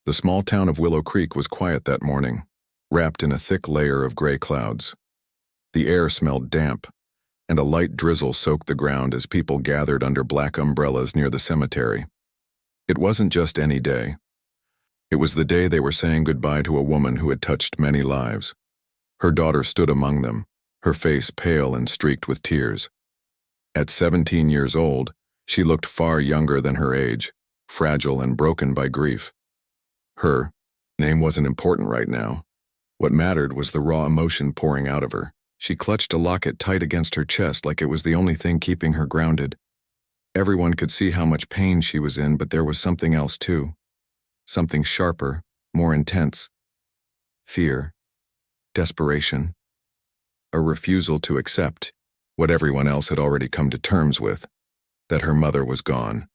The small town of Willow Creek was quiet that morning, wrapped in a thick layer of gray clouds. The air smelled damp, and a light drizzle soaked the ground as people gathered under black umbrellas near the cemetery. It wasn't just any day. It was the day they were saying goodbye to a woman who had touched many lives. Her daughter stood among them, her face pale and streaked with tears. At 17 years old, she looked far younger than her age, fragile and broken by grief. Her name wasn't important right now. What mattered was the raw emotion pouring out of her. She clutched a locket tight against her chest like it was the only thing keeping her grounded. Everyone could see how much pain she was in, but there was something else too. Something sharper, more intense. Fear. Desperation. A refusal to accept what everyone else had already come to terms with, that her mother was gone.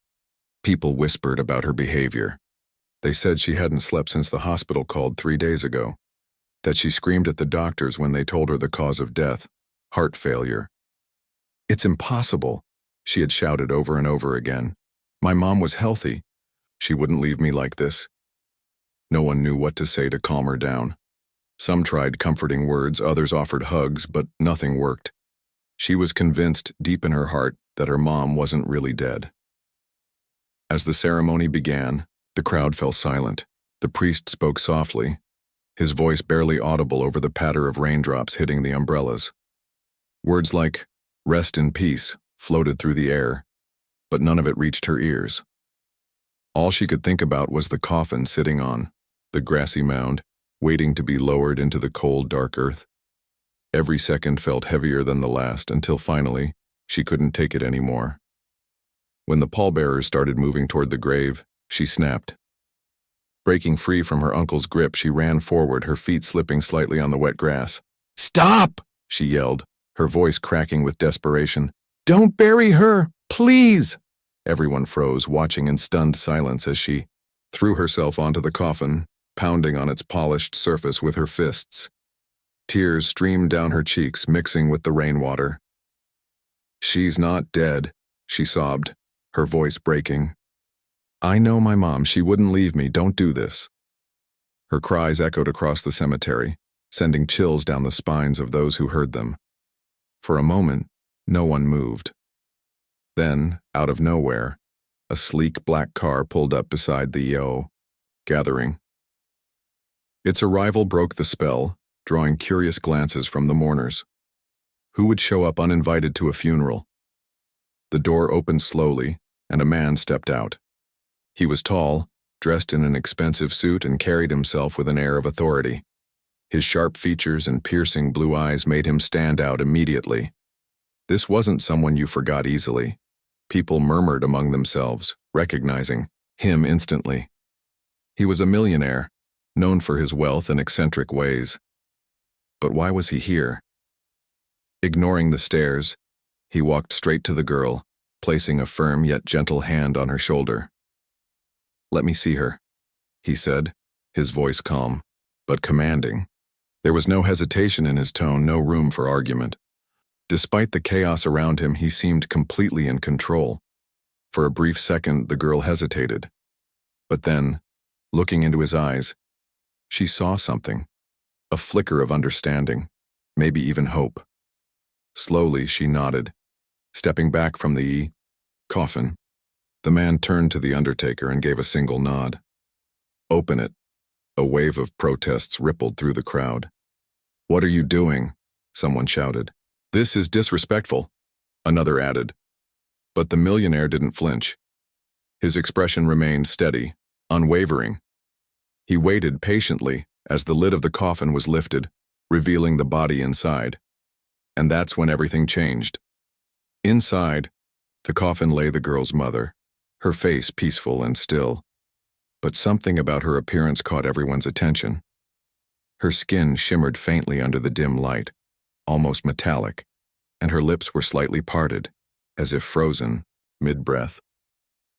People whispered about her behavior. They said she hadn't slept since the hospital called 3 days ago, that she screamed at the doctors when they told her the cause of death, heart failure. "It's impossible," she had shouted over and over again. "My mom was healthy. She wouldn't leave me like this." No one knew what to say to calm her down. Some tried comforting words, others offered hugs, but nothing worked. She was convinced deep in her heart that her mom wasn't really dead. As the ceremony began, the crowd fell silent. The priest spoke softly, his voice barely audible over the patter of raindrops hitting the umbrellas. Words like, "Rest in peace," floated through the air, but none of it reached her ears. All she could think about was the coffin sitting on, the grassy mound, waiting to be lowered into the cold, dark earth. Every second felt heavier than the last until finally, she couldn't take it anymore. When the pallbearers started moving toward the grave, she snapped. Breaking free from her uncle's grip, she ran forward, her feet slipping slightly on the wet grass. "Stop!" she yelled, her voice cracking with desperation. "Don't bury her, please!" Everyone froze, watching in stunned silence as she threw herself onto the coffin, pounding on its polished surface with her fists. Tears streamed down her cheeks, mixing with the rainwater. "She's not dead," she sobbed, her voice breaking. "I know my mom. She wouldn't leave me. Don't do this." Her cries echoed across the cemetery, sending chills down the spines of those who heard them. For a moment, no one moved. Then, out of nowhere, a sleek black car pulled up beside the gathering. Its arrival broke the spell, drawing curious glances from the mourners. Who would show up uninvited to a funeral? The door opened slowly, and a man stepped out. He was tall, dressed in an expensive suit, and carried himself with an air of authority. His sharp features and piercing blue eyes made him stand out immediately. This wasn't someone you forgot easily. People murmured among themselves, recognizing him instantly. He was a millionaire, known for his wealth and eccentric ways. But why was he here? Ignoring the stares, he walked straight to the girl, placing a firm yet gentle hand on her shoulder. "Let me see her," he said, his voice calm, but commanding. There was no hesitation in his tone, no room for argument. Despite the chaos around him, he seemed completely in control. For a brief second, the girl hesitated. But then, looking into his eyes, she saw something. A flicker of understanding, maybe even hope. Slowly, she nodded, stepping back from the coffin. The man turned to the undertaker and gave a single nod. "Open it." A wave of protests rippled through the crowd. "What are you doing?" someone shouted. "This is disrespectful," another added. But the millionaire didn't flinch. His expression remained steady, unwavering. He waited patiently as the lid of the coffin was lifted, revealing the body inside. And that's when everything changed. Inside, the coffin lay the girl's mother, her face peaceful and still. But something about her appearance caught everyone's attention. Her skin shimmered faintly under the dim light, almost metallic, and her lips were slightly parted, as if frozen, mid-breath.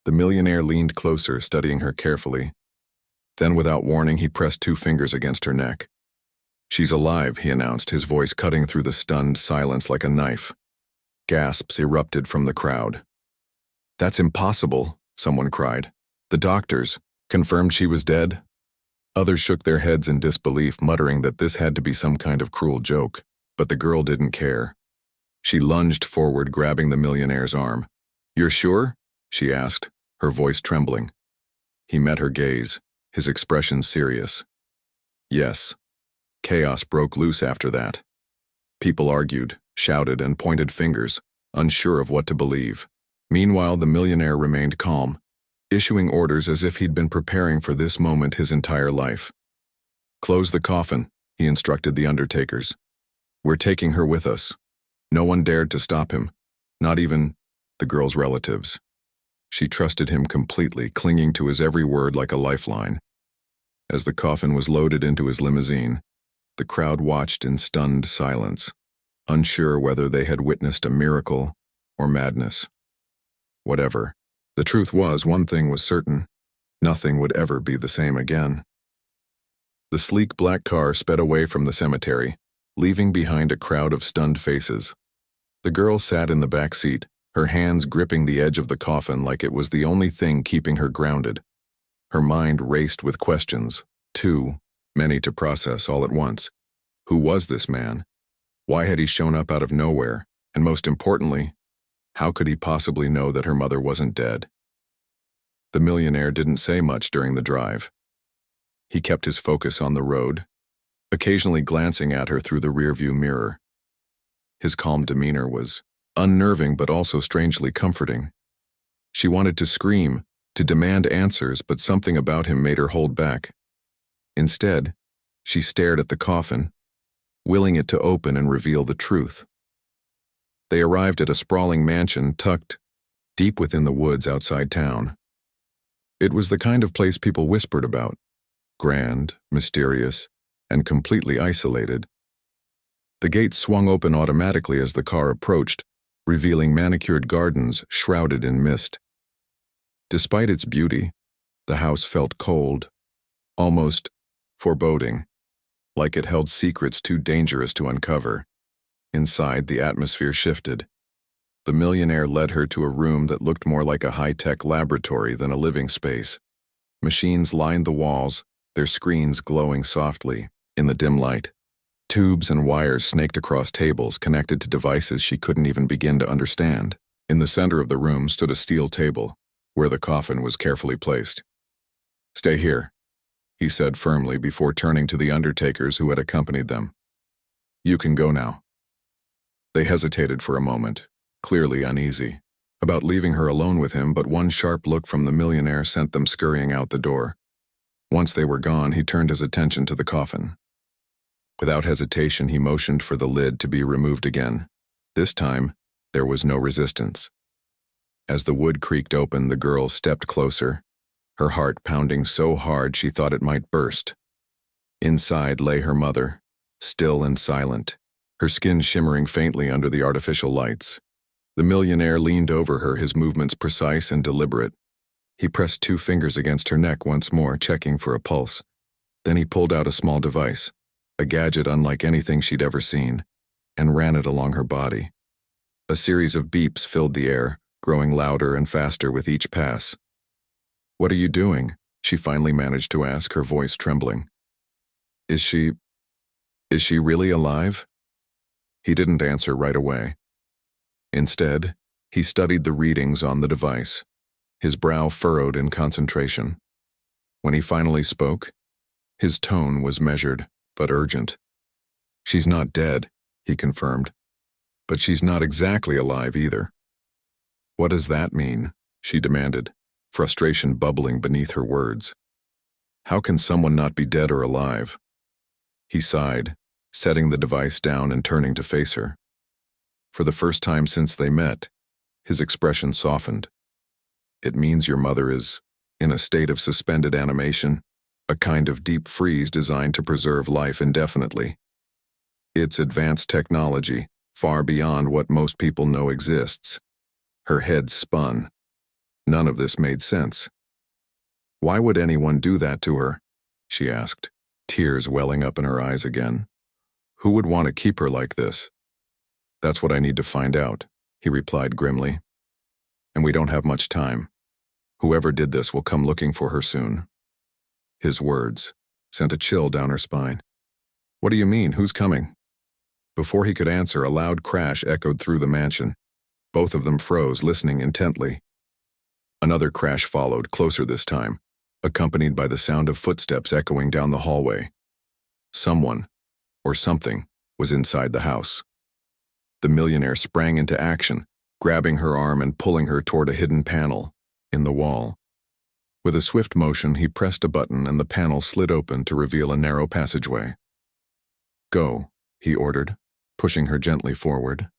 The millionaire leaned closer, studying her carefully. Then, without warning, he pressed 2 fingers against her neck. "She's alive," he announced, his voice cutting through the stunned silence like a knife. Gasps erupted from the crowd. "That's impossible," someone cried. "The doctors confirmed she was dead." Others shook their heads in disbelief, muttering that this had to be some kind of cruel joke. But the girl didn't care. She lunged forward, grabbing the millionaire's arm. "You're sure?" she asked, her voice trembling. He met her gaze, his expression serious. Yes. Chaos broke loose after that. People argued, shouted, and pointed fingers, unsure of what to believe. Meanwhile, the millionaire remained calm, issuing orders as if he'd been preparing for this moment his entire life. "Close the coffin," he instructed the undertakers. "We're taking her with us." No one dared to stop him, not even the girl's relatives. She trusted him completely, clinging to his every word like a lifeline. As the coffin was loaded into his limousine, the crowd watched in stunned silence, unsure whether they had witnessed a miracle or madness. Whatever. The truth was, one thing was certain: nothing would ever be the same again. The sleek black car sped away from the cemetery, leaving behind a crowd of stunned faces. The girl sat in the back seat, her hands gripping the edge of the coffin like it was the only thing keeping her grounded. Her mind raced with questions, too many to process all at once. Who was this man? Why had he shown up out of nowhere? And most importantly, how could he possibly know that her mother wasn't dead? The millionaire didn't say much during the drive. He kept his focus on the road, occasionally glancing at her through the rearview mirror. His calm demeanor was unnerving but also strangely comforting. She wanted to scream, to demand answers, but something about him made her hold back. Instead, she stared at the coffin, willing it to open and reveal the truth. They arrived at a sprawling mansion tucked deep within the woods outside town. It was the kind of place people whispered about: grand, mysterious, and completely isolated. The gate swung open automatically as the car approached, revealing manicured gardens shrouded in mist. Despite its beauty, the house felt cold, almost foreboding, like it held secrets too dangerous to uncover. Inside, the atmosphere shifted. The millionaire led her to a room that looked more like a high-tech laboratory than a living space. Machines lined the walls, their screens glowing softly in the dim light. Tubes and wires snaked across tables connected to devices she couldn't even begin to understand. In the center of the room stood a steel table, where the coffin was carefully placed. "Stay here," he said firmly before turning to the undertakers who had accompanied them. "You can go now." They hesitated for a moment, clearly uneasy about leaving her alone with him, but one sharp look from the millionaire sent them scurrying out the door. Once they were gone, he turned his attention to the coffin. Without hesitation, he motioned for the lid to be removed again. This time, there was no resistance. As the wood creaked open, the girl stepped closer, her heart pounding so hard she thought it might burst. Inside lay her mother, still and silent, her skin shimmering faintly under the artificial lights. The millionaire leaned over her, his movements precise and deliberate. He pressed 2 fingers against her neck once more, checking for a pulse. Then he pulled out a small device, a gadget unlike anything she'd ever seen, and ran it along her body. A series of beeps filled the air, growing louder and faster with each pass. "What are you doing?" she finally managed to ask, her voice trembling. Is she really alive?" He didn't answer right away. Instead, he studied the readings on the device, his brow furrowed in concentration. When he finally spoke, his tone was measured but urgent. "She's not dead," he confirmed, "but she's not exactly alive either." "What does that mean?" she demanded, frustration bubbling beneath her words. "How can someone not be dead or alive?" He sighed, setting the device down and turning to face her. For the first time since they met, his expression softened. "It means your mother is in a state of suspended animation, a kind of deep freeze designed to preserve life indefinitely. It's advanced technology, far beyond what most people know exists." Her head spun. None of this made sense. "Why would anyone do that to her?" she asked, tears welling up in her eyes again. "Who would want to keep her like this?" "That's what I need to find out," he replied grimly. "And we don't have much time. Whoever did this will come looking for her soon." His words, sent a chill down her spine. "What do you mean? Who's coming?" Before he could answer, a loud crash echoed through the mansion. Both of them froze, listening intently. Another crash followed, closer this time, accompanied by the sound of footsteps echoing down the hallway. Someone, or something, was inside the house. The millionaire sprang into action, grabbing her arm and pulling her toward a hidden panel in the wall. With a swift motion, he pressed a button and the panel slid open to reveal a narrow passageway. "Go," he ordered, pushing her gently forward.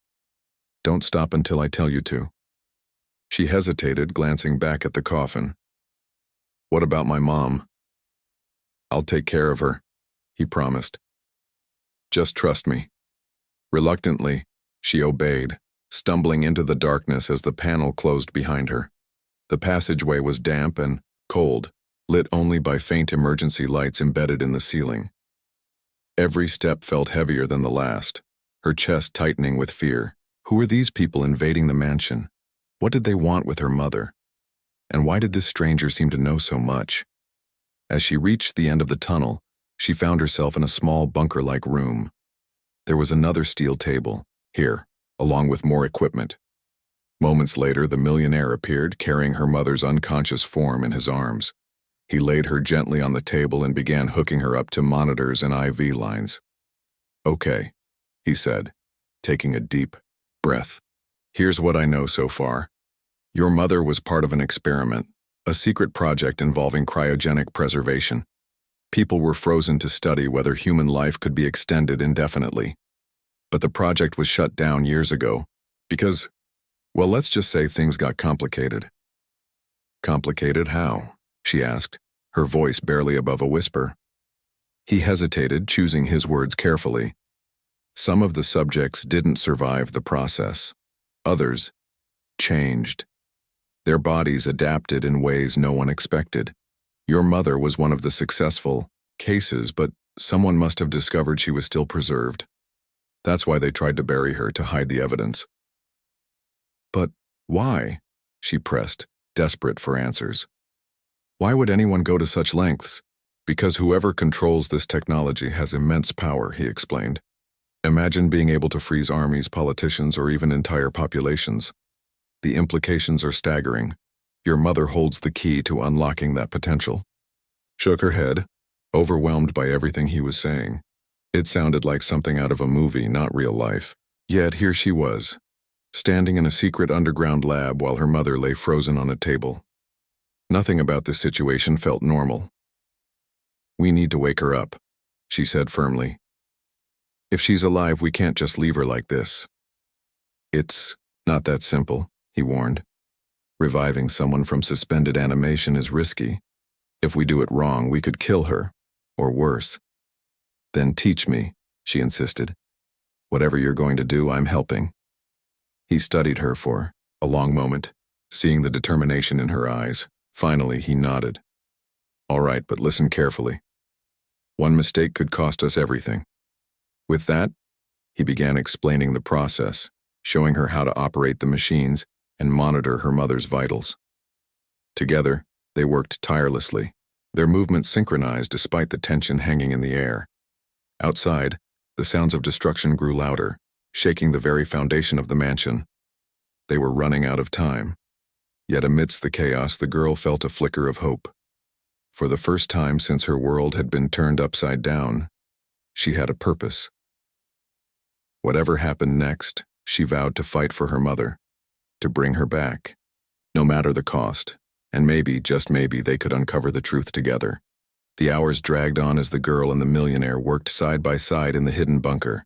"Don't stop until I tell you to." She hesitated, glancing back at the coffin. "What about my mom?" "I'll take care of her," he promised. "Just trust me." Reluctantly, she obeyed, stumbling into the darkness as the panel closed behind her. The passageway was damp and cold, lit only by faint emergency lights embedded in the ceiling. Every step felt heavier than the last, her chest tightening with fear. Who were these people invading the mansion? What did they want with her mother? And why did this stranger seem to know so much? As she reached the end of the tunnel, she found herself in a small bunker-like room. There was another steel table, here, along with more equipment. Moments later, the millionaire appeared, carrying her mother's unconscious form in his arms. He laid her gently on the table and began hooking her up to monitors and IV lines. "Okay," he said, taking a deep breath. "Here's what I know so far. Your mother was part of an experiment, a secret project involving cryogenic preservation. People were frozen to study whether human life could be extended indefinitely. But the project was shut down years ago because, well, let's just say things got complicated." "Complicated how?" she asked, her voice barely above a whisper. He hesitated, choosing his words carefully. "Some of the subjects didn't survive the process. Others changed. Their bodies adapted in ways no one expected. Your mother was one of the successful cases, but someone must have discovered she was still preserved. That's why they tried to bury her, to hide the evidence." "But why?" she pressed, desperate for answers. "Why would anyone go to such lengths?" "Because whoever controls this technology has immense power," he explained. "Imagine being able to freeze armies, politicians, or even entire populations. The implications are staggering. Your mother holds the key to unlocking that potential." Shook her head, overwhelmed by everything he was saying. It sounded like something out of a movie, not real life. Yet here she was, standing in a secret underground lab while her mother lay frozen on a table. Nothing about this situation felt normal. "We need to wake her up," she said firmly. "If she's alive, we can't just leave her like this." "It's not that simple," he warned. "Reviving someone from suspended animation is risky. If we do it wrong, we could kill her, or worse." "Then teach me," she insisted. "Whatever you're going to do, I'm helping." He studied her for a long moment, seeing the determination in her eyes. Finally, he nodded. "All right, but listen carefully. One mistake could cost us everything." With that, he began explaining the process, showing her how to operate the machines and monitor her mother's vitals. Together, they worked tirelessly, their movements synchronized despite the tension hanging in the air. Outside, the sounds of destruction grew louder, shaking the very foundation of the mansion. They were running out of time. Yet amidst the chaos, the girl felt a flicker of hope. For the first time since her world had been turned upside down, she had a purpose. Whatever happened next, she vowed to fight for her mother, to bring her back, no matter the cost, and maybe, just maybe, they could uncover the truth together. The hours dragged on as the girl and the millionaire worked side by side in the hidden bunker.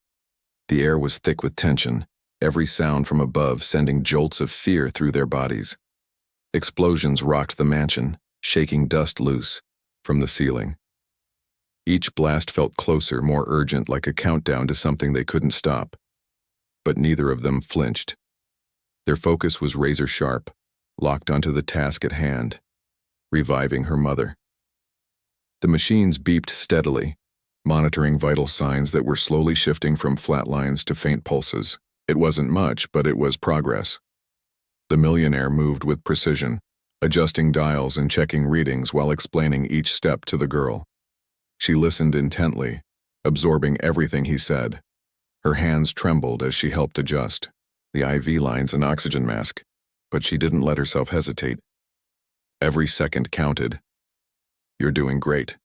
The air was thick with tension, every sound from above sending jolts of fear through their bodies. Explosions rocked the mansion, shaking dust loose from the ceiling. Each blast felt closer, more urgent, like a countdown to something they couldn't stop. But neither of them flinched. Their focus was razor sharp, locked onto the task at hand, reviving her mother. The machines beeped steadily, monitoring vital signs that were slowly shifting from flat lines to faint pulses. It wasn't much, but it was progress. The millionaire moved with precision, adjusting dials and checking readings while explaining each step to the girl. She listened intently, absorbing everything he said. Her hands trembled as she helped adjust the IV lines and oxygen mask, but she didn't let herself hesitate. Every second counted. "You're doing great,"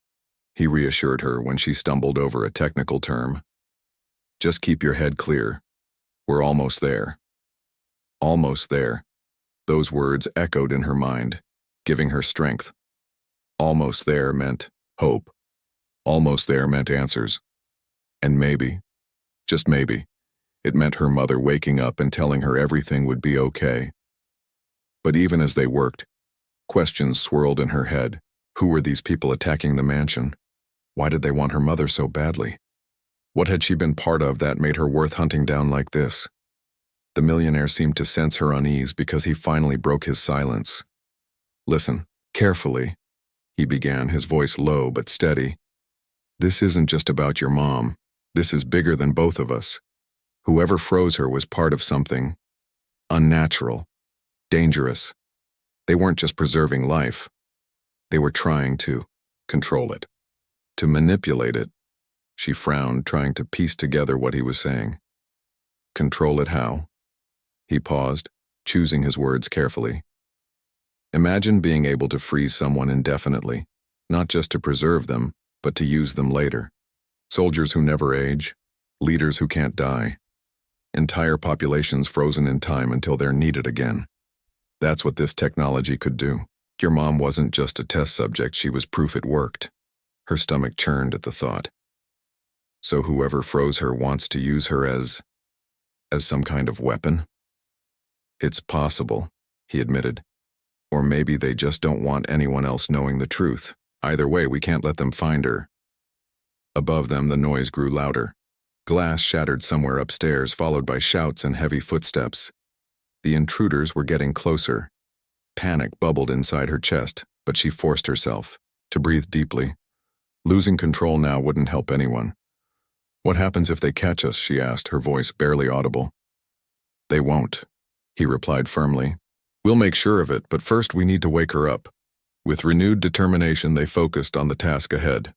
he reassured her when she stumbled over a technical term. "Just keep your head clear. We're almost there." Almost there. Those words echoed in her mind, giving her strength. Almost there meant hope. Almost there meant answers. And maybe, just maybe, it meant her mother waking up and telling her everything would be okay. But even as they worked, questions swirled in her head. Who were these people attacking the mansion? Why did they want her mother so badly? What had she been part of that made her worth hunting down like this? The millionaire seemed to sense her unease because he finally broke his silence. "Listen, carefully," he began, his voice low but steady. "This isn't just about your mom. This is bigger than both of us. Whoever froze her was part of something unnatural, dangerous. They weren't just preserving life. They were trying to control it, to manipulate it." She frowned, trying to piece together what he was saying. "Control it how?" He paused, choosing his words carefully. "Imagine being able to freeze someone indefinitely, not just to preserve them, but to use them later. Soldiers who never age, leaders who can't die, entire populations frozen in time until they're needed again. That's what this technology could do. Your mom wasn't just a test subject, she was proof it worked." Her stomach churned at the thought. "So whoever froze her wants to use her as some kind of weapon?" "It's possible," he admitted. "Or maybe they just don't want anyone else knowing the truth. Either way, we can't let them find her." Above them, the noise grew louder. Glass shattered somewhere upstairs, followed by shouts and heavy footsteps. The intruders were getting closer. Panic bubbled inside her chest, but she forced herself to breathe deeply. Losing control now wouldn't help anyone. "What happens if they catch us?" she asked, her voice barely audible. "They won't," he replied firmly. "We'll make sure of it, but first we need to wake her up." With renewed determination, they focused on the task ahead.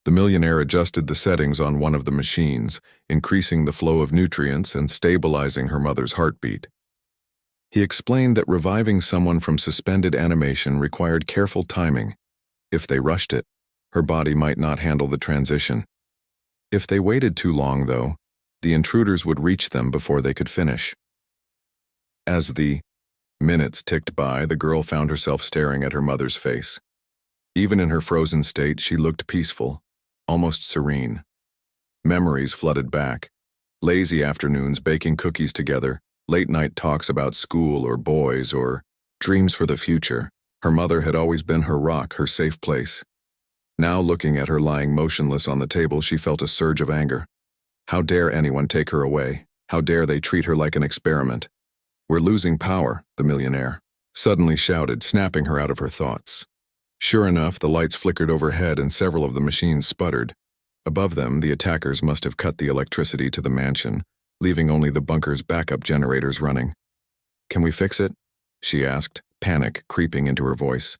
The millionaire adjusted the settings on one of the machines, increasing the flow of nutrients and stabilizing her mother's heartbeat. He explained that reviving someone from suspended animation required careful timing. If they rushed it, her body might not handle the transition. If they waited too long, though, the intruders would reach them before they could finish. As the minutes ticked by, the girl found herself staring at her mother's face. Even in her frozen state, she looked peaceful, almost serene. Memories flooded back. Lazy afternoons baking cookies together, late-night talks about school or boys or dreams for the future. Her mother had always been her rock, her safe place. Now, looking at her lying motionless on the table, she felt a surge of anger. How dare anyone take her away? How dare they treat her like an experiment? "We're losing power," the millionaire suddenly shouted, snapping her out of her thoughts. Sure enough, the lights flickered overhead and several of the machines sputtered. Above them, the attackers must have cut the electricity to the mansion, leaving only the bunker's backup generators running. "Can we fix it?" she asked, panic creeping into her voice.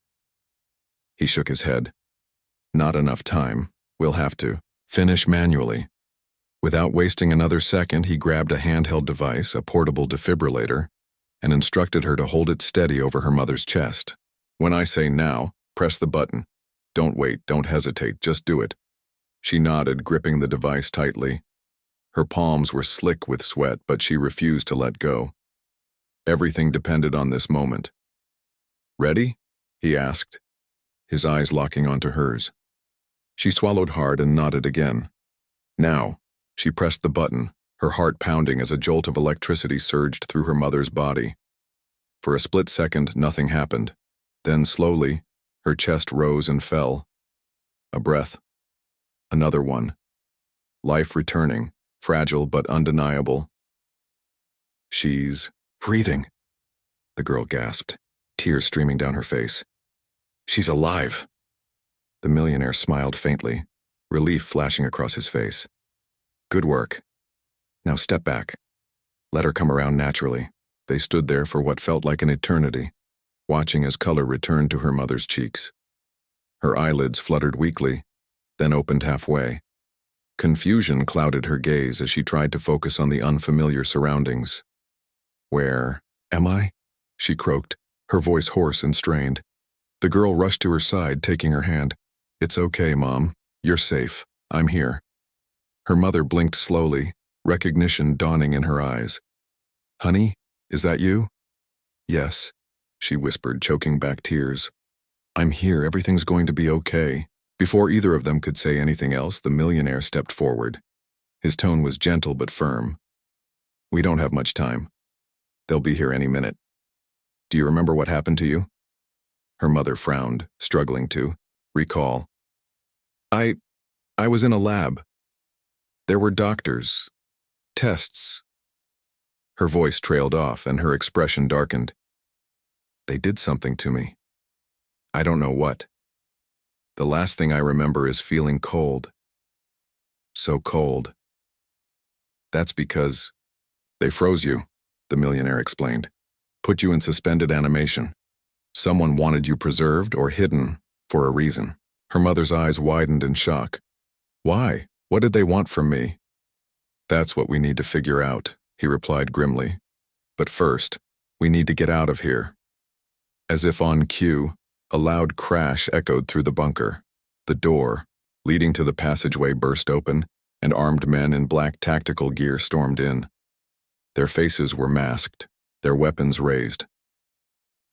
He shook his head. "Not enough time. We'll have to finish manually." Without wasting another second, he grabbed a handheld device, a portable defibrillator, and instructed her to hold it steady over her mother's chest. "When I say now, press the button. Don't wait, don't hesitate, just do it." She nodded, gripping the device tightly. Her palms were slick with sweat, but she refused to let go. Everything depended on this moment. "Ready?" he asked, his eyes locking onto hers. She swallowed hard and nodded again. "Now." She pressed the button, her heart pounding as a jolt of electricity surged through her mother's body. For a split second, nothing happened. Then, slowly, her chest rose and fell. A breath. Another one. Life returning, fragile but undeniable. "She's breathing," the girl gasped, tears streaming down her face. "She's alive." The millionaire smiled faintly, relief flashing across his face. "Good work. Now step back. Let her come around naturally." They stood there for what felt like an eternity, watching as color returned to her mother's cheeks. Her eyelids fluttered weakly, then opened halfway. Confusion clouded her gaze as she tried to focus on the unfamiliar surroundings. "Where am I?" she croaked, her voice hoarse and strained. The girl rushed to her side, taking her hand. "It's okay, Mom. You're safe. I'm here." Her mother blinked slowly, recognition dawning in her eyes. "Honey, is that you?" "Yes," she whispered, choking back tears. "I'm here. Everything's going to be okay." Before either of them could say anything else, the millionaire stepped forward. His tone was gentle but firm. "We don't have much time. They'll be here any minute. Do you remember what happened to you?" Her mother frowned, struggling to recall. I was in a lab. There were doctors. Tests." Her voice trailed off and her expression darkened. "They did something to me. I don't know what. The last thing I remember is feeling cold. So cold. That's because they froze you," the millionaire explained. "Put you in suspended animation. Someone wanted you preserved or hidden for a reason." Her mother's eyes widened in shock. "Why? What did they want from me?" "That's what we need to figure out," he replied grimly. "But first, we need to get out of here." As if on cue, a loud crash echoed through the bunker. The door, leading to the passageway, burst open, and armed men in black tactical gear stormed in. Their faces were masked, their weapons raised.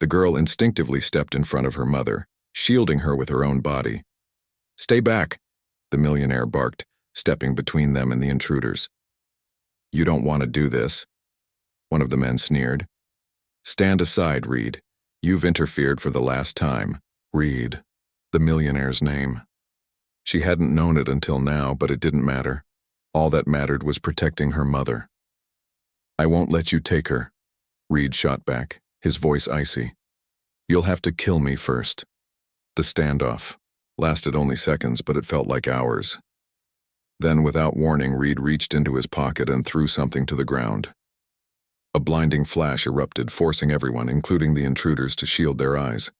The girl instinctively stepped in front of her mother, shielding her with her own body. "Stay back," the millionaire barked, stepping between them and the intruders. "You don't want to do this," one of the men sneered. "Stand aside, Reed. You've interfered for the last time." Reed, the millionaire's name. She hadn't known it until now, but it didn't matter. All that mattered was protecting her mother. "I won't let you take her," Reed shot back, his voice icy. "You'll have to kill me first." The standoff lasted only seconds, but it felt like hours. Then, without warning, Reed reached into his pocket and threw something to the ground. A blinding flash erupted, forcing everyone, including the intruders, to shield their eyes.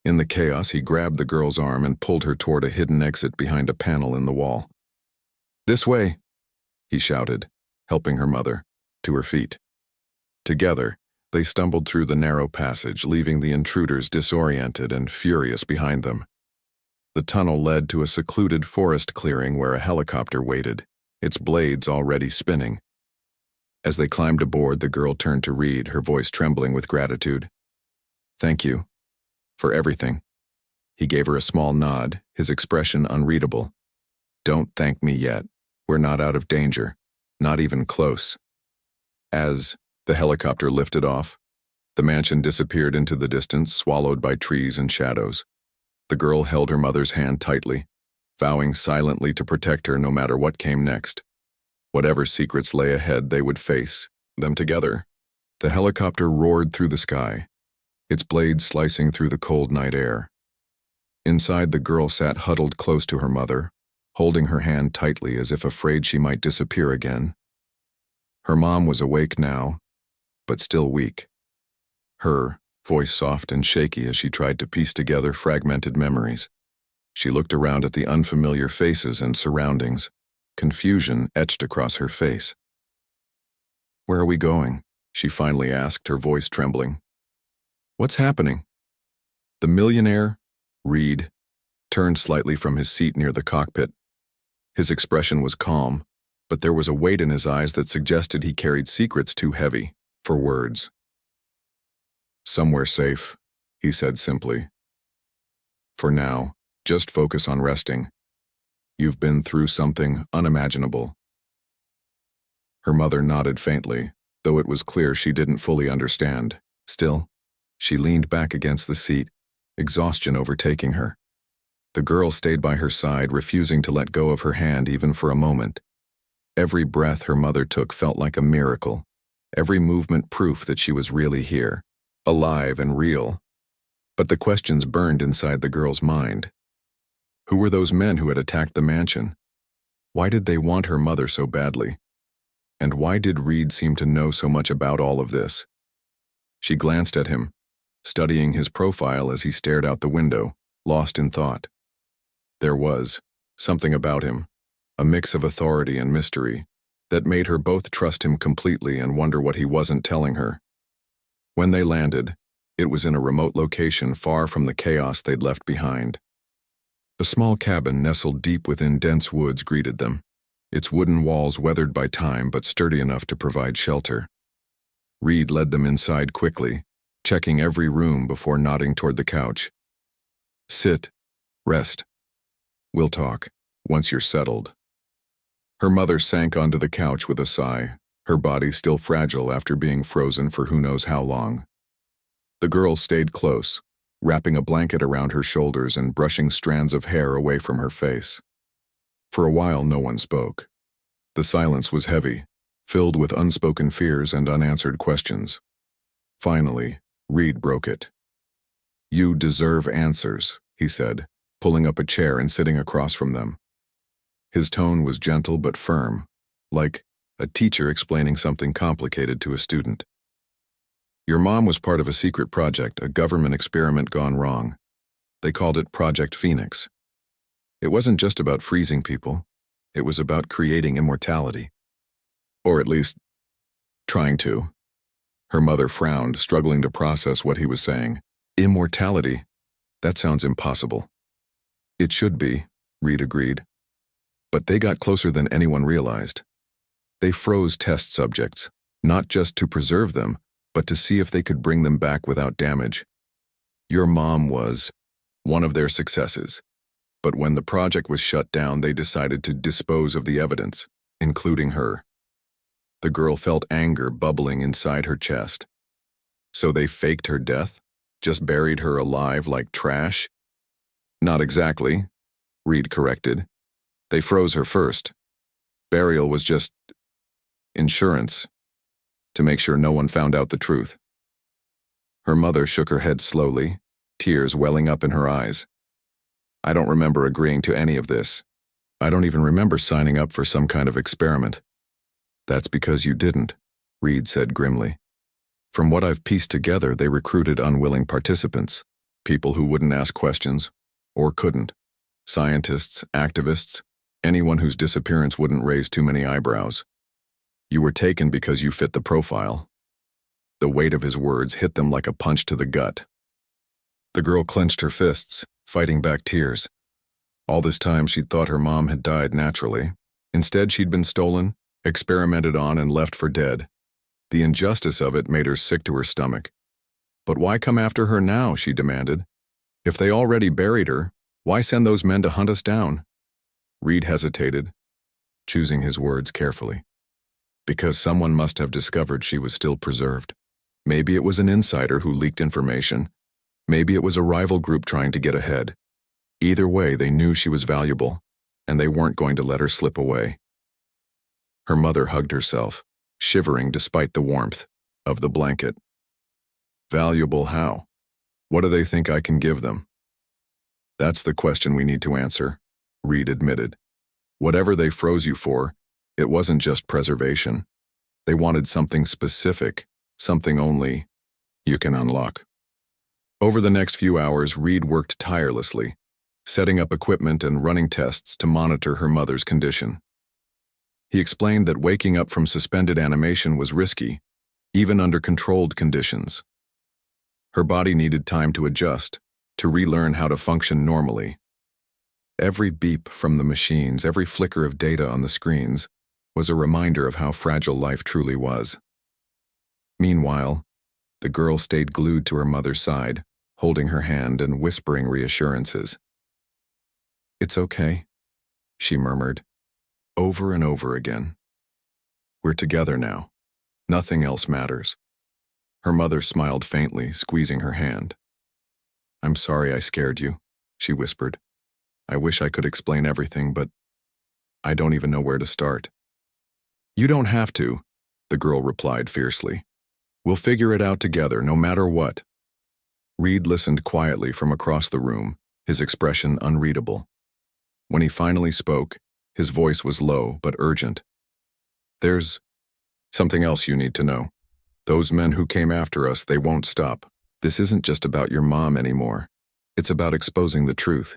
In the chaos, he grabbed the girl's arm and pulled her toward a hidden exit behind a panel in the wall. "This way," he shouted, helping her mother to her feet. Together, they stumbled through the narrow passage, leaving the intruders disoriented and furious behind them. The tunnel led to a secluded forest clearing where a helicopter waited, its blades already spinning. As they climbed aboard, the girl turned to Reed, her voice trembling with gratitude. "Thank you. For everything." He gave her a small nod, his expression unreadable. "Don't thank me yet. We're not out of danger. Not even close." As the helicopter lifted off, the mansion disappeared into the distance, swallowed by trees and shadows. The girl held her mother's hand tightly, vowing silently to protect her no matter what came next. Whatever secrets lay ahead, they would face them together. The helicopter roared through the sky, its blades slicing through the cold night air. Inside, the girl sat huddled close to her mother, holding her hand tightly as if afraid she might disappear again. Her mom was awake now, but still weak. Her voice soft and shaky as she tried to piece together fragmented memories. She looked around at the unfamiliar faces and surroundings, confusion etched across her face. "Where are we going?" she finally asked, her voice trembling. "What's happening?" The millionaire, Reed, turned slightly from his seat near the cockpit. His expression was calm, but there was a weight in his eyes that suggested he carried secrets too heavy for words. "Somewhere safe," he said simply. "For now, just focus on resting. You've been through something unimaginable." Her mother nodded faintly, though it was clear she didn't fully understand. Still, she leaned back against the seat, exhaustion overtaking her. The girl stayed by her side, refusing to let go of her hand even for a moment. Every breath her mother took felt like a miracle, every movement proof that she was really here, alive and real. But the questions burned inside the girl's mind. Who were those men who had attacked the mansion? Why did they want her mother so badly? And why did Reed seem to know so much about all of this? She glanced at him, studying his profile as he stared out the window, lost in thought. There was Something about him, a mix of authority and mystery, that made her both trust him completely and wonder what he wasn't telling her. When they landed, it was in a remote location far from the chaos they'd left behind. A small cabin nestled deep within dense woods greeted them, its wooden walls weathered by time but sturdy enough to provide shelter. Reed led them inside quickly, checking every room before nodding toward the couch. Sit, rest. We'll talk, once you're settled. Her mother sank onto the couch with a sigh, her body still fragile after being frozen for who knows how long. The girl stayed close, wrapping a blanket around her shoulders and brushing strands of hair away from her face. For a while, no one spoke. The silence was heavy, filled with unspoken fears and unanswered questions. Finally, Reed broke it. "You deserve answers," he said, pulling up a chair and sitting across from them. His tone was gentle but firm, like a teacher explaining something complicated to a student. "Your mom was part of a secret project, a government experiment gone wrong. They called it Project Phoenix. It wasn't just about freezing people, it was about creating immortality. Or at least, trying to." Her mother frowned, struggling to process what he was saying. "Immortality? That sounds impossible." "It should be," Reed agreed. "But they got closer than anyone realized. They froze test subjects, not just to preserve them, but to see if they could bring them back without damage. Your mom was one of their successes. But when the project was shut down, they decided to dispose of the evidence, including her." The girl felt anger bubbling inside her chest. "So they faked her death? Just buried her alive like trash?" "Not exactly," Reed corrected. "They froze her first. Burial was just insurance, to make sure no one found out the truth." Her mother shook her head slowly, tears welling up in her eyes. "I don't remember agreeing to any of this. I don't even remember signing up for some kind of experiment." "That's because you didn't," Reed said grimly. "From what I've pieced together, they recruited unwilling participants, people who wouldn't ask questions, or couldn't. Scientists, activists, anyone whose disappearance wouldn't raise too many eyebrows. You were taken because you fit the profile." The weight of his words hit them like a punch to the gut. The girl clenched her fists, fighting back tears. All this time she'd thought her mom had died naturally. Instead, she'd been stolen, experimented on, and left for dead. The injustice of it made her sick to her stomach. "But why come after her now?" she demanded. "If they already buried her, why send those men to hunt us down?" Reed hesitated, choosing his words carefully. "Because someone must have discovered she was still preserved. Maybe it was an insider who leaked information. Maybe it was a rival group trying to get ahead. Either way, they knew she was valuable, and they weren't going to let her slip away." Her mother hugged herself, shivering despite the warmth of the blanket. "Valuable how? What do they think I can give them?" "That's the question we need to answer," Reed admitted. "Whatever they froze you for, it wasn't just preservation. They wanted something specific, something only you can unlock." Over the next few hours, Reed worked tirelessly, setting up equipment and running tests to monitor her mother's condition. He explained that waking up from suspended animation was risky, even under controlled conditions. Her body needed time to adjust, to relearn how to function normally. Every beep from the machines, every flicker of data on the screens, was a reminder of how fragile life truly was. Meanwhile, the girl stayed glued to her mother's side, holding her hand and whispering reassurances. "It's okay," she murmured, over and over again. "We're together now. Nothing else matters." Her mother smiled faintly, squeezing her hand. "I'm sorry I scared you," she whispered. "I wish I could explain everything, but I don't even know where to start." "You don't have to," the girl replied fiercely. "We'll figure it out together, no matter what." Reed listened quietly from across the room, his expression unreadable. When he finally spoke, his voice was low but urgent. "There's something else you need to know. Those men who came after us, they won't stop. This isn't just about your mom anymore. It's about exposing the truth.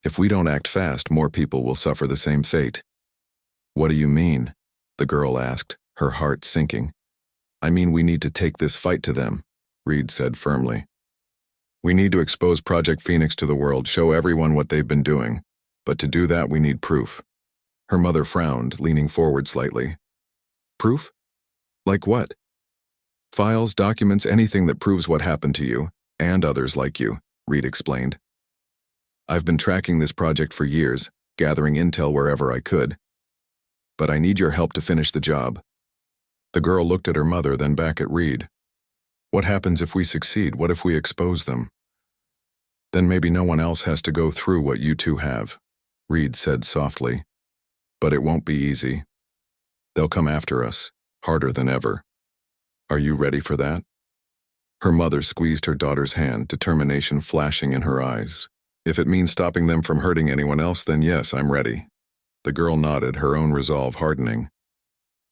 If we don't act fast, more people will suffer the same fate. What do you mean? The girl asked, her heart sinking. I mean, we need to take this fight to them, Reed said firmly. We need to expose Project Phoenix to the world, show everyone what they've been doing. But to do that, we need proof. Her mother frowned, leaning forward slightly. Proof? Like what? Files, documents, anything that proves what happened to you, and others like you, Reed explained. I've been tracking this project for years, gathering intel wherever I could. But I need your help to finish the job. The girl looked at her mother, then back at Reed. What happens if we succeed? What if we expose them? Then maybe no one else has to go through what you two have, Reed said softly. But it won't be easy. They'll come after us, harder than ever. Are you ready for that? Her mother squeezed her daughter's hand, determination flashing in her eyes. If it means stopping them from hurting anyone else, then yes, I'm ready. The girl nodded, her own resolve hardening.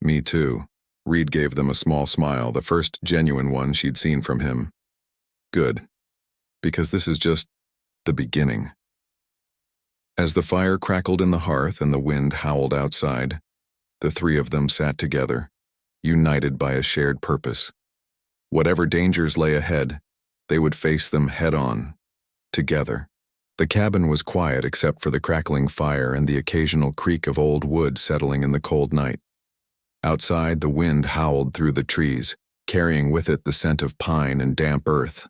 Me too. Reed gave them a small smile, the first genuine one she'd seen from him. Good. Because this is just the beginning. As the fire crackled in the hearth and the wind howled outside, the three of them sat together, united by a shared purpose. Whatever dangers lay ahead, they would face them head-on, together. The cabin was quiet except for the crackling fire and the occasional creak of old wood settling in the cold night. Outside, the wind howled through the trees, carrying with it the scent of pine and damp earth.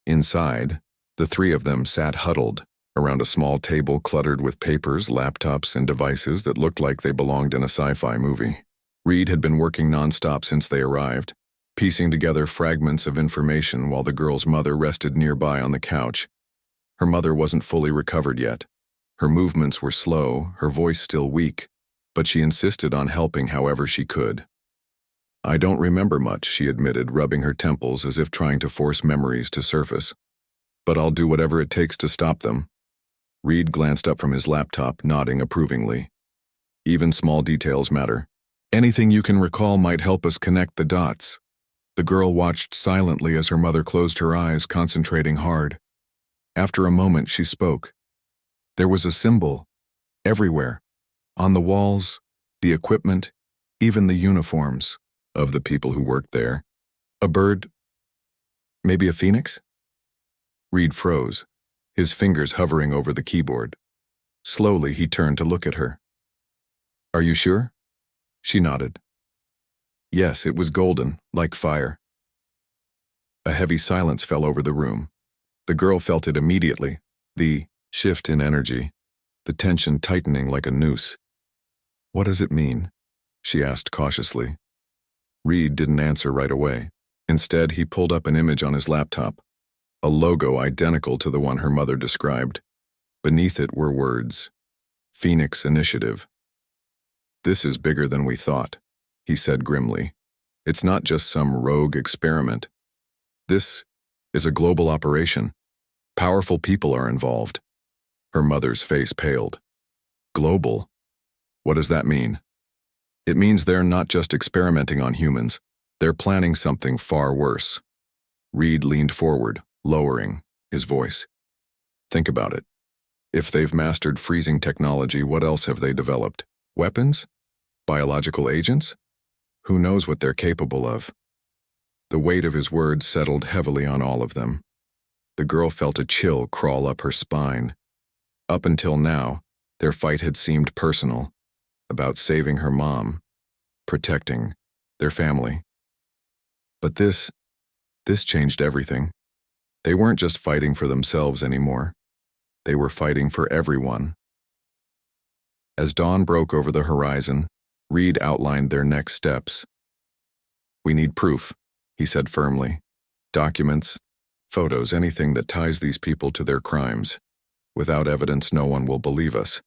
Inside, the three of them sat huddled, around a small table cluttered with papers, laptops, and devices that looked like they belonged in a sci-fi movie. Reed had been working nonstop since they arrived, piecing together fragments of information while the girl's mother rested nearby on the couch. Her mother wasn't fully recovered yet. Her movements were slow, her voice still weak, but she insisted on helping however she could. I don't remember much, she admitted, rubbing her temples as if trying to force memories to surface. But I'll do whatever it takes to stop them. Reed glanced up from his laptop, nodding approvingly. Even small details matter. Anything you can recall might help us connect the dots. The girl watched silently as her mother closed her eyes, concentrating hard. After a moment, she spoke. There was a symbol, everywhere. On the walls, the equipment, even the uniforms of the people who worked there. A bird? Maybe a phoenix? Reed froze, his fingers hovering over the keyboard. Slowly, he turned to look at her. Are you sure? She nodded. Yes, it was golden, like fire. A heavy silence fell over the room. The girl felt it immediately, the shift in energy, the tension tightening like a noose. What does it mean? She asked cautiously. Reed didn't answer right away. Instead, he pulled up an image on his laptop, a logo identical to the one her mother described. Beneath it were words, Phoenix Initiative. This is bigger than we thought, he said grimly. It's not just some rogue experiment. This is a global operation. Powerful people are involved. Her mother's face paled. Global? What does that mean? It means they're not just experimenting on humans. They're planning something far worse. Reed leaned forward, lowering his voice. Think about it. If they've mastered freezing technology, what else have they developed? Weapons? Biological agents? Who knows what they're capable of? The weight of his words settled heavily on all of them. The girl felt a chill crawl up her spine. Up until now, their fight had seemed personal, about saving her mom, protecting their family. But this changed everything. They weren't just fighting for themselves anymore. They were fighting for everyone. As dawn broke over the horizon, Reed outlined their next steps. We need proof, he said firmly. Documents, photos, anything that ties these people to their crimes. Without evidence, no one will believe us.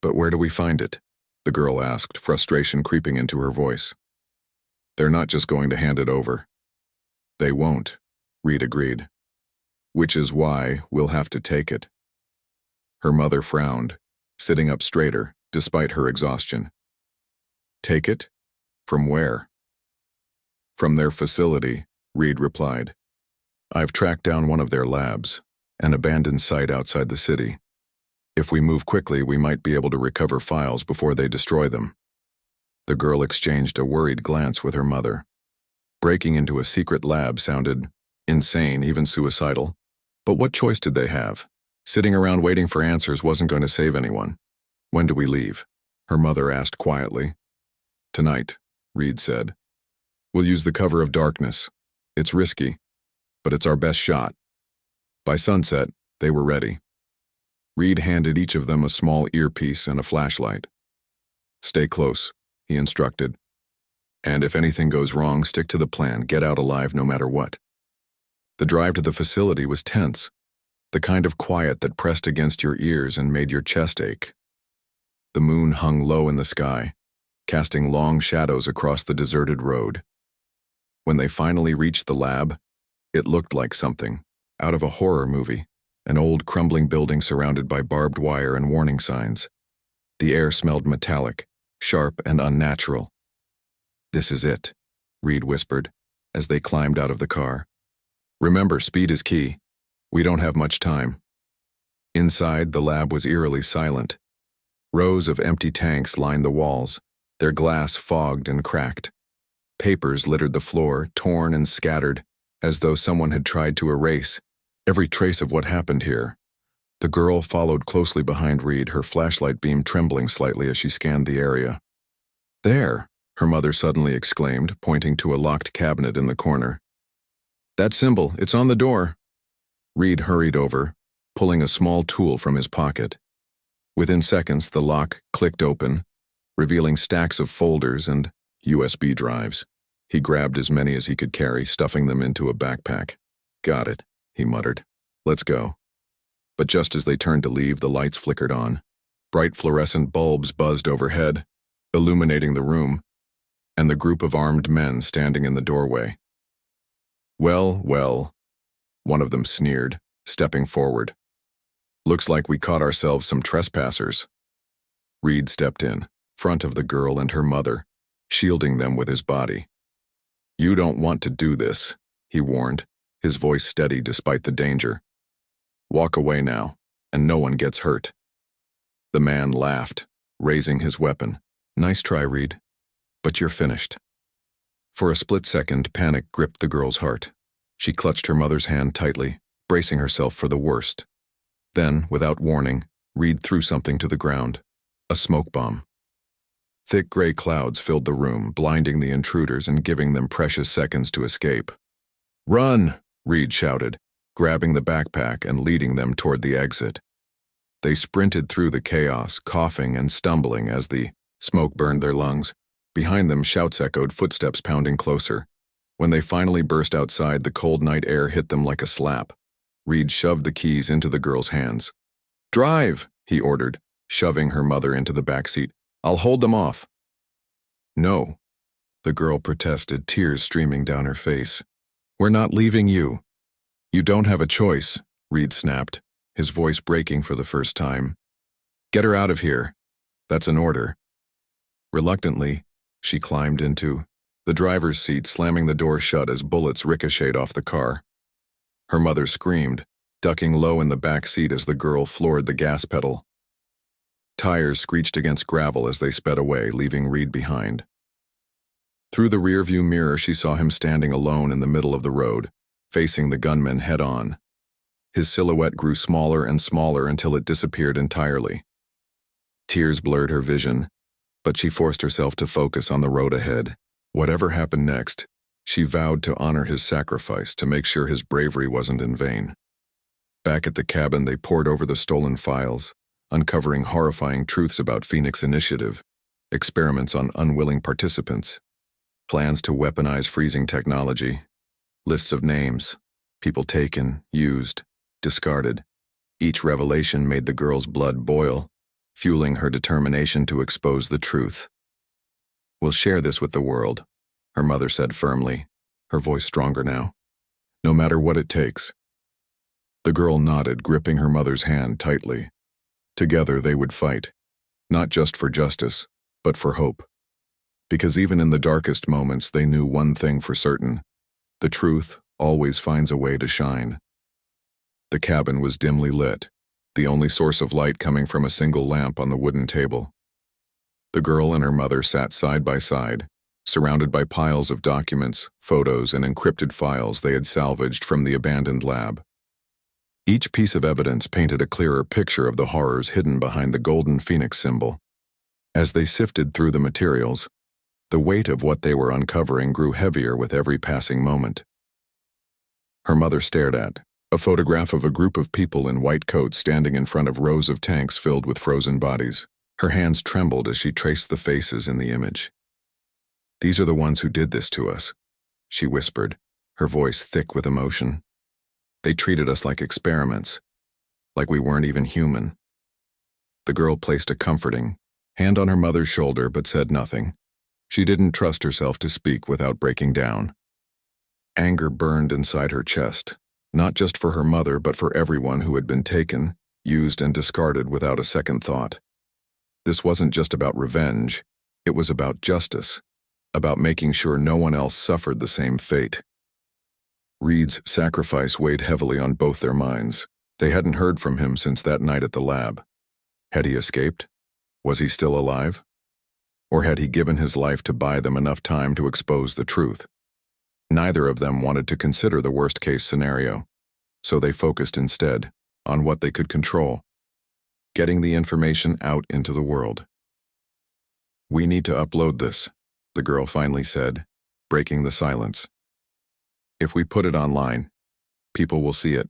But where do we find it? The girl asked, frustration creeping into her voice. They're not just going to hand it over. They won't, Reed agreed. Which is why we'll have to take it. Her mother frowned, sitting up straighter, despite her exhaustion. Take it? From where? From their facility, Reed replied. I've tracked down one of their labs, an abandoned site outside the city. If we move quickly, we might be able to recover files before they destroy them. The girl exchanged a worried glance with her mother. Breaking into a secret lab sounded insane, even suicidal. But what choice did they have? Sitting around waiting for answers wasn't going to save anyone. When do we leave? Her mother asked quietly. Tonight, Reed said. We'll use the cover of darkness. It's risky, but it's our best shot. By sunset, they were ready. Reed handed each of them a small earpiece and a flashlight. Stay close, he instructed. And if anything goes wrong, stick to the plan, get out alive no matter what. The drive to the facility was tense, the kind of quiet that pressed against your ears and made your chest ache. The moon hung low in the sky, casting long shadows across the deserted road. When they finally reached the lab, it looked like something out of a horror movie, an old crumbling building surrounded by barbed wire and warning signs. The air smelled metallic, sharp and unnatural. This is it, Reed whispered, as they climbed out of the car. Remember, speed is key. We don't have much time. Inside, the lab was eerily silent. Rows of empty tanks lined the walls, their glass fogged and cracked. Papers littered the floor, torn and scattered, as though someone had tried to erase every trace of what happened here. The girl followed closely behind Reed, her flashlight beam trembling slightly as she scanned the area. There, her mother suddenly exclaimed, pointing to a locked cabinet in the corner. That symbol, it's on the door. Reed hurried over, pulling a small tool from his pocket. Within seconds, the lock clicked open, revealing stacks of folders and USB drives. He grabbed as many as he could carry, stuffing them into a backpack. Got it, he muttered. Let's go. But just as they turned to leave, the lights flickered on. Bright fluorescent bulbs buzzed overhead, illuminating the room, and the group of armed men standing in the doorway. Well, well, one of them sneered, stepping forward. Looks like we caught ourselves some trespassers. Reed stepped in, front of the girl and her mother, shielding them with his body. You don't want to do this, he warned, his voice steady despite the danger. Walk away now, and no one gets hurt. The man laughed, raising his weapon. Nice try, Reed, but you're finished. For a split second, panic gripped the girl's heart. She clutched her mother's hand tightly, bracing herself for the worst. Then, without warning, Reed threw something to the ground, a smoke bomb. Thick gray clouds filled the room, blinding the intruders and giving them precious seconds to escape. Run, Reed shouted, grabbing the backpack and leading them toward the exit. They sprinted through the chaos, coughing and stumbling as the smoke burned their lungs. Behind them, shouts echoed, footsteps pounding closer. When they finally burst outside, the cold night air hit them like a slap. Reed shoved the keys into the girl's hands. Drive, he ordered, shoving her mother into the back seat. I'll hold them off. No, the girl protested, tears streaming down her face. We're not leaving you. You don't have a choice, Reed snapped, his voice breaking for the first time. Get her out of here. That's an order. Reluctantly, she climbed into the driver's seat, slamming the door shut as bullets ricocheted off the car. Her mother screamed, ducking low in the back seat as the girl floored the gas pedal. Tires screeched against gravel as they sped away, leaving Reed behind. Through the rearview mirror, she saw him standing alone in the middle of the road, facing the gunmen head-on. His silhouette grew smaller and smaller until it disappeared entirely. Tears blurred her vision, but she forced herself to focus on the road ahead. Whatever happened next, she vowed to honor his sacrifice, to make sure his bravery wasn't in vain. Back at the cabin, they pored over the stolen files, uncovering horrifying truths about Phoenix Initiative, experiments on unwilling participants, plans to weaponize freezing technology, lists of names, people taken, used, discarded. Each revelation made the girl's blood boil, fueling her determination to expose the truth. We'll share this with the world, her mother said firmly, her voice stronger now. No matter what it takes. The girl nodded, gripping her mother's hand tightly. Together they would fight, not just for justice, but for hope. Because even in the darkest moments, they knew one thing for certain: the truth always finds a way to shine. The cabin was dimly lit, the only source of light coming from a single lamp on the wooden table. The girl and her mother sat side by side, surrounded by piles of documents, photos, and encrypted files they had salvaged from the abandoned lab. Each piece of evidence painted a clearer picture of the horrors hidden behind the golden phoenix symbol. As they sifted through the materials, the weight of what they were uncovering grew heavier with every passing moment. Her mother stared at a photograph of a group of people in white coats standing in front of rows of tanks filled with frozen bodies. Her hands trembled as she traced the faces in the image. "These are the ones who did this to us," she whispered, her voice thick with emotion. "They treated us like experiments, like we weren't even human." The girl placed a comforting hand on her mother's shoulder but said nothing. She didn't trust herself to speak without breaking down. Anger burned inside her chest, not just for her mother but for everyone who had been taken, used, and discarded without a second thought. This wasn't just about revenge, it was about justice, about making sure no one else suffered the same fate. Reed's sacrifice weighed heavily on both their minds. They hadn't heard from him since that night at the lab. Had he escaped? Was he still alive? Or had he given his life to buy them enough time to expose the truth? Neither of them wanted to consider the worst-case scenario, so they focused instead on what they could control, getting the information out into the world. "We need to upload this," the girl finally said, breaking the silence. "If we put it online, people will see it.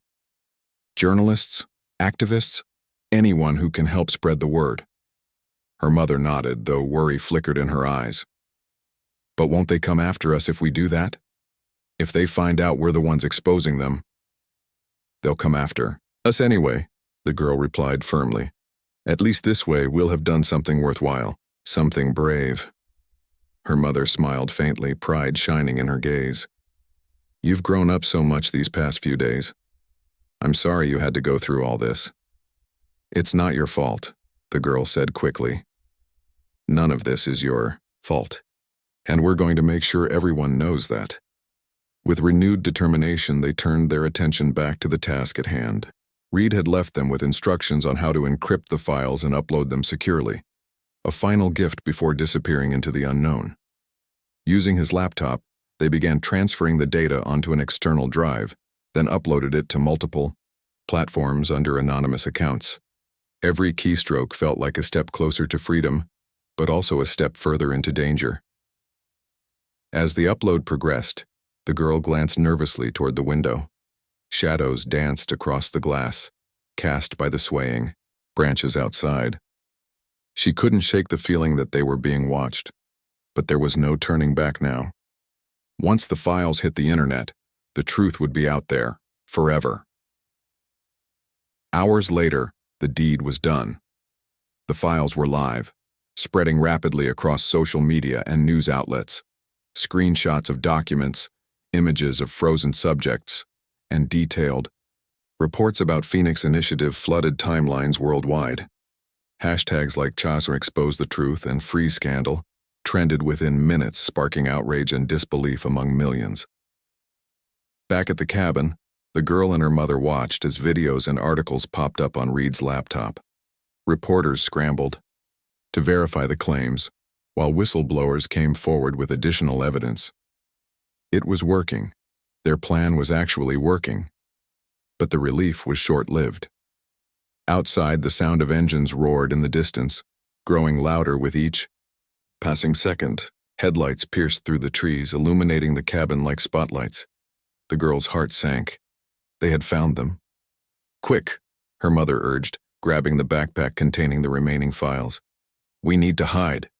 Journalists, activists, anyone who can help spread the word." Her mother nodded, though worry flickered in her eyes. "But won't they come after us if we do that? If they find out we're the ones exposing them?" "They'll come after us anyway," the girl replied firmly. "At least this way we'll have done something worthwhile, something brave." Her mother smiled faintly, pride shining in her gaze. "You've grown up so much these past few days. I'm sorry you had to go through all this." "It's not your fault," the girl said quickly. "None of this is your fault, and we're going to make sure everyone knows that." With renewed determination, they turned their attention back to the task at hand. Reed had left them with instructions on how to encrypt the files and upload them securely, a final gift before disappearing into the unknown. Using his laptop, they began transferring the data onto an external drive, then uploaded it to multiple platforms under anonymous accounts. Every keystroke felt like a step closer to freedom, but also a step further into danger. As the upload progressed, the girl glanced nervously toward the window. Shadows danced across the glass, cast by the swaying branches outside. She couldn't shake the feeling that they were being watched, but there was no turning back now. Once the files hit the internet, the truth would be out there, forever. Hours later, the deed was done. The files were live, spreading rapidly across social media and news outlets. Screenshots of documents, images of frozen subjects, and detailed reports about Phoenix Initiative flooded timelines worldwide. Hashtags like Chaucer Expose the Truth and Free Scandal trended within minutes, sparking outrage and disbelief among millions. Back at the cabin, the girl and her mother watched as videos and articles popped up on Reed's laptop. Reporters scrambled to verify the claims, while whistleblowers came forward with additional evidence. It was working. Their plan was actually working. But the relief was short-lived. Outside, the sound of engines roared in the distance, growing louder with each passing second. Headlights pierced through the trees, illuminating the cabin like spotlights. The girl's heart sank. They had found them. "Quick," her mother urged, grabbing the backpack containing the remaining files. "We need to hide."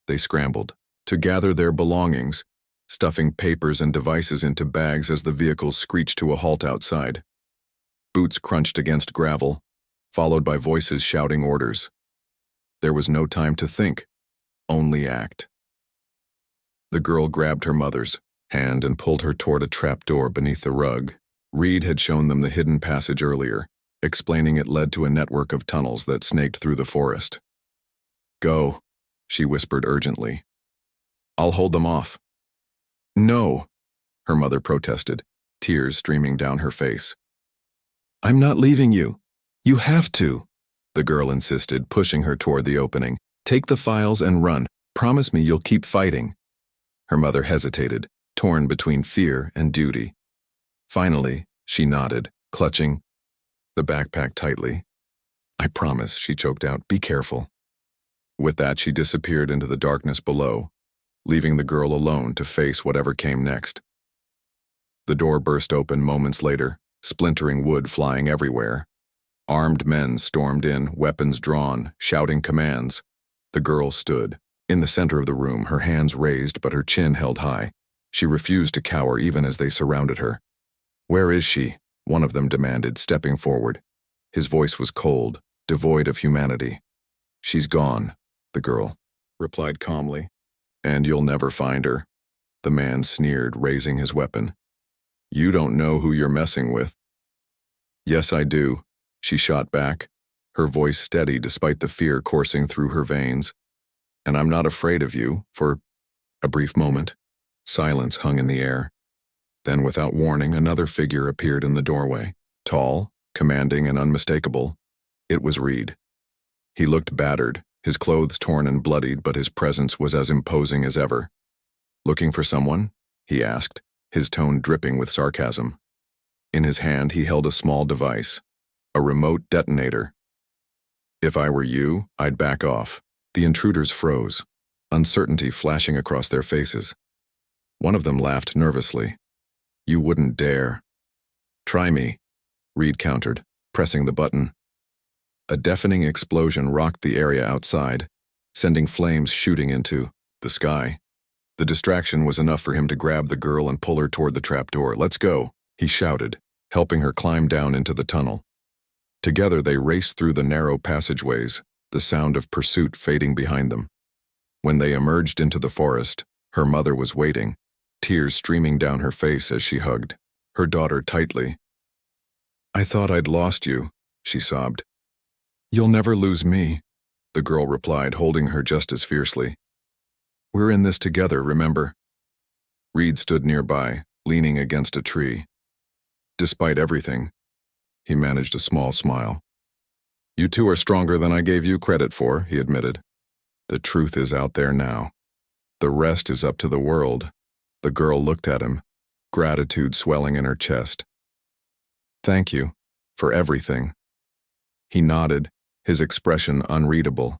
They scrambled to gather their belongings, stuffing papers and devices into bags as the vehicles screeched to a halt outside. Boots crunched against gravel, followed by voices shouting orders. There was no time to think, only act. The girl grabbed her mother's hand and pulled her toward a trapdoor beneath the rug. Reed had shown them the hidden passage earlier, explaining it led to a network of tunnels that snaked through the forest. "Go," she whispered urgently. "I'll hold them off." "No," her mother protested, tears streaming down her face. "I'm not leaving you. You have to, the girl insisted, pushing her toward the opening. Take the files and run. Promise me you'll keep fighting. Her mother hesitated, torn between fear and duty. Finally, she nodded, clutching the backpack tightly. I promise, she choked out. Be careful. With that, she disappeared into the darkness below, leaving the girl alone to face whatever came next. The door burst open moments later, splintering wood flying everywhere. Armed men stormed in, weapons drawn, shouting commands. The girl stood, in the center of the room, her hands raised but her chin held high. She refused to cower even as they surrounded her. Where is she? One of them demanded, stepping forward. His voice was cold, devoid of humanity. She's gone, the girl replied calmly. And you'll never find her, the man sneered, raising his weapon. You don't know who you're messing with. Yes, I do, she shot back, her voice steady despite the fear coursing through her veins. And I'm not afraid of you. For a brief moment, silence hung in the air. Then, without warning, another figure appeared in the doorway. Tall, commanding, and unmistakable. It was Reed. He looked battered, his clothes torn and bloodied, but his presence was as imposing as ever. Looking for someone? He asked, his tone dripping with sarcasm. In his hand, he held a small device, a remote detonator. If I were you, I'd back off. The intruders froze, uncertainty flashing across their faces. One of them laughed nervously. You wouldn't dare. Try me, Reed countered, pressing the button. A deafening explosion rocked the area outside, sending flames shooting into the sky. The distraction was enough for him to grab the girl and pull her toward the trapdoor. Let's go, he shouted, helping her climb down into the tunnel. Together they raced through the narrow passageways, the sound of pursuit fading behind them. When they emerged into the forest, her mother was waiting, tears streaming down her face as she hugged her daughter tightly. I thought I'd lost you, she sobbed. You'll never lose me, the girl replied, holding her just as fiercely. We're in this together, remember? Reed stood nearby, leaning against a tree. Despite everything, he managed a small smile. You two are stronger than I gave you credit for, he admitted. The truth is out there now. The rest is up to the world. The girl looked at him, gratitude swelling in her chest. Thank you for everything. He nodded, his expression unreadable.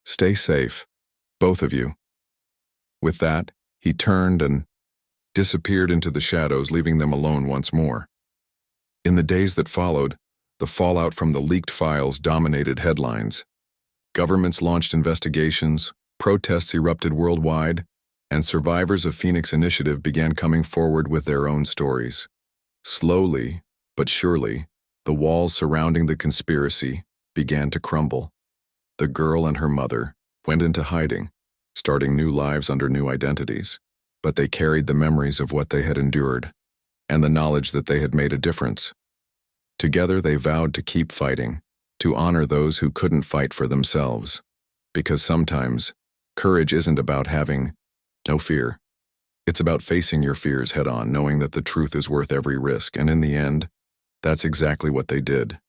Stay safe, both of you. With that, he turned and disappeared into the shadows, leaving them alone once more. In the days that followed, the fallout from the leaked files dominated headlines. Governments launched investigations, protests erupted worldwide, and survivors of Phoenix Initiative began coming forward with their own stories. Slowly, but surely, the walls surrounding the conspiracy began to crumble. The girl and her mother went into hiding, starting new lives under new identities, but they carried the memories of what they had endured, and the knowledge that they had made a difference. Together they vowed to keep fighting, to honor those who couldn't fight for themselves, because sometimes courage isn't about having no fear. It's about facing your fears head on, knowing that the truth is worth every risk, and in the end, that's exactly what they did.